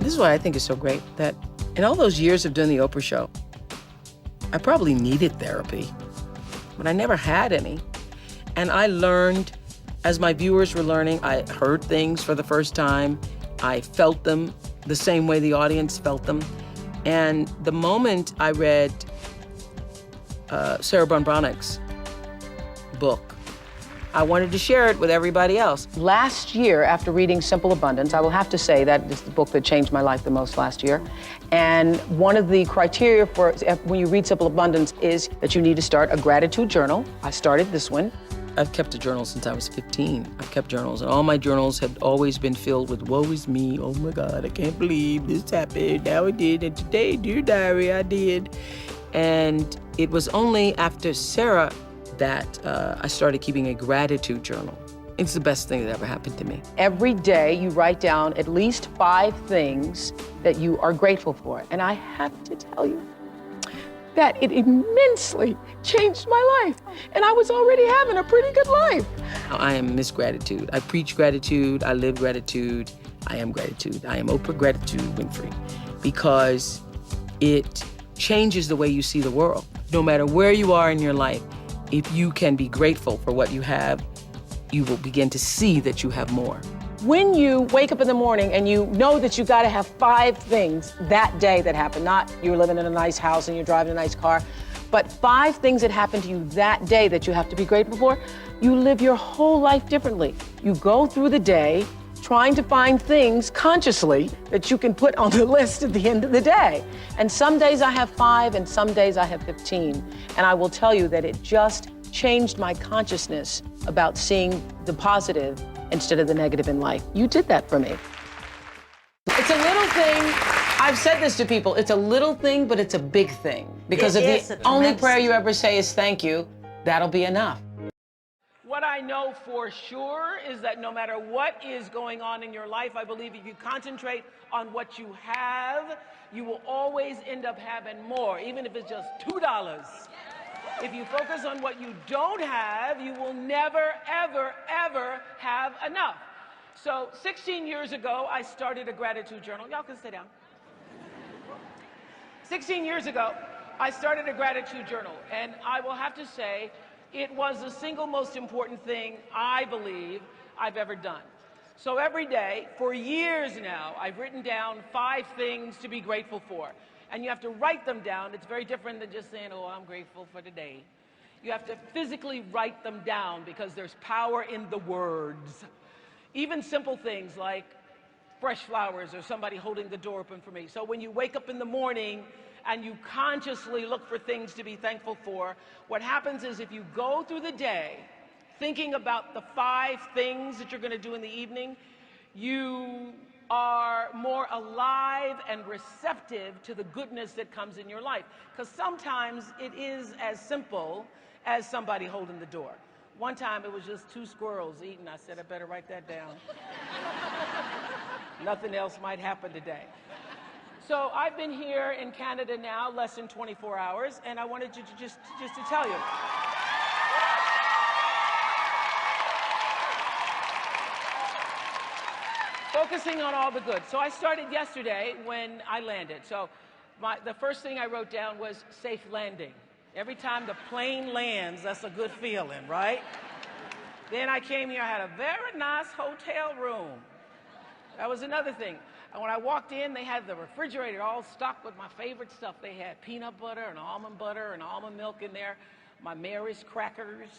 This is why I think it's so great that in all those years of doing the Oprah show, I probably needed therapy, but I never had any. And I learned, as my viewers were learning, I heard things for the first time. I felt them the same way the audience felt them. And the moment I read Sarah Bronick's book, I wanted to share it with everybody else. Last year, after reading Simple Abundance, I will have to say that is the book that changed my life the most last year. And one of the criteria for when you read Simple Abundance is that you need to start a gratitude journal. I started this one. I've kept a journal since I was 15. I've kept journals, and all my journals have always been filled with woe is me, oh my God, I can't believe this happened, now it did, and today, dear diary, I did. And it was only after Sarah that I started keeping a gratitude journal. It's the best thing that ever happened to me. Every day you write down at least 5 things that you are grateful for. And I have to tell you that it immensely changed my life. And I was already having a pretty good life. I am Miss Gratitude. I preach gratitude, I live gratitude, I am gratitude. I am Oprah Gratitude Winfrey, because it changes the way you see the world. No matter where you are in your life, if you can be grateful for what you have, you will begin to see that you have more. When you wake up in the morning and you know that you gotta have 5 things that day that happen, not you're living in a nice house and you're driving a nice car, but 5 things that happen to you that day that you have to be grateful for, you live your whole life differently. You go through the day trying to find things consciously that you can put on the list at the end of the day. And some days I have 5 and some days I have 15. And I will tell you that it just changed my consciousness about seeing the positive instead of the negative in life. You did that for me. It's a little thing. I've said this to people. It's a little thing, but it's a big thing. Because if the only prayer you ever say is thank you, that'll be enough. What I know for sure is that no matter what is going on in your life, I believe if you concentrate on what you have, you will always end up having more, even if it's just $2. If you focus on what you don't have, you will never, ever, ever have enough. So 16 years ago, I started a gratitude journal. Y'all can sit down. 16 years ago, I started a gratitude journal, and I will have to say, it was the single most important thing I believe I've ever done. So every day, for years now, I've written down 5 things to be grateful for. And you have to write them down. It's very different than just saying, oh, I'm grateful for today. You have to physically write them down because there's power in the words. Even simple things like fresh flowers or somebody holding the door open for me. So when you wake up in the morning and you consciously look for things to be thankful for, what happens is if you go through the day thinking about the 5 things that you're going to do in the evening, you are more alive and receptive to the goodness that comes in your life. Because sometimes it is as simple as somebody holding the door. One time it was just 2 squirrels eating. I said, I better write that down. Nothing else might happen today. So I've been here in Canada now less than 24 hours, and I wanted to just to tell you. Focusing on all the good. So I started yesterday when I landed. So the first thing I wrote down was safe landing. Every time the plane lands, that's a good feeling, right? Then I came here, I had a very nice hotel room. That was another thing. And when I walked in, they had the refrigerator all stocked with my favorite stuff. They had peanut butter and almond milk in there, my Mary's crackers.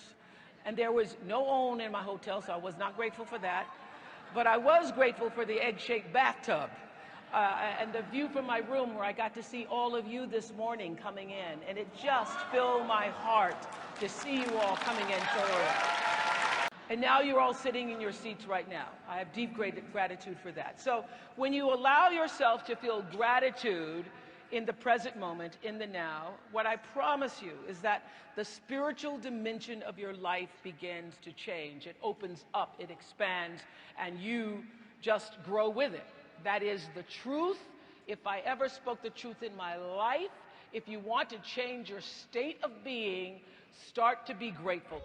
And there was no OWN in my hotel, so I was not grateful for that. But I was grateful for the egg-shaped bathtub and the view from my room where I got to see all of you this morning coming in. And it just filled my heart to see you all coming in so early. And now you're all sitting in your seats right now. I have deep gratitude for that. So when you allow yourself to feel gratitude in the present moment, in the now, what I promise you is that the spiritual dimension of your life begins to change. It opens up, it expands, and you just grow with it. That is the truth. If I ever spoke the truth in my life, if you want to change your state of being, start to be grateful.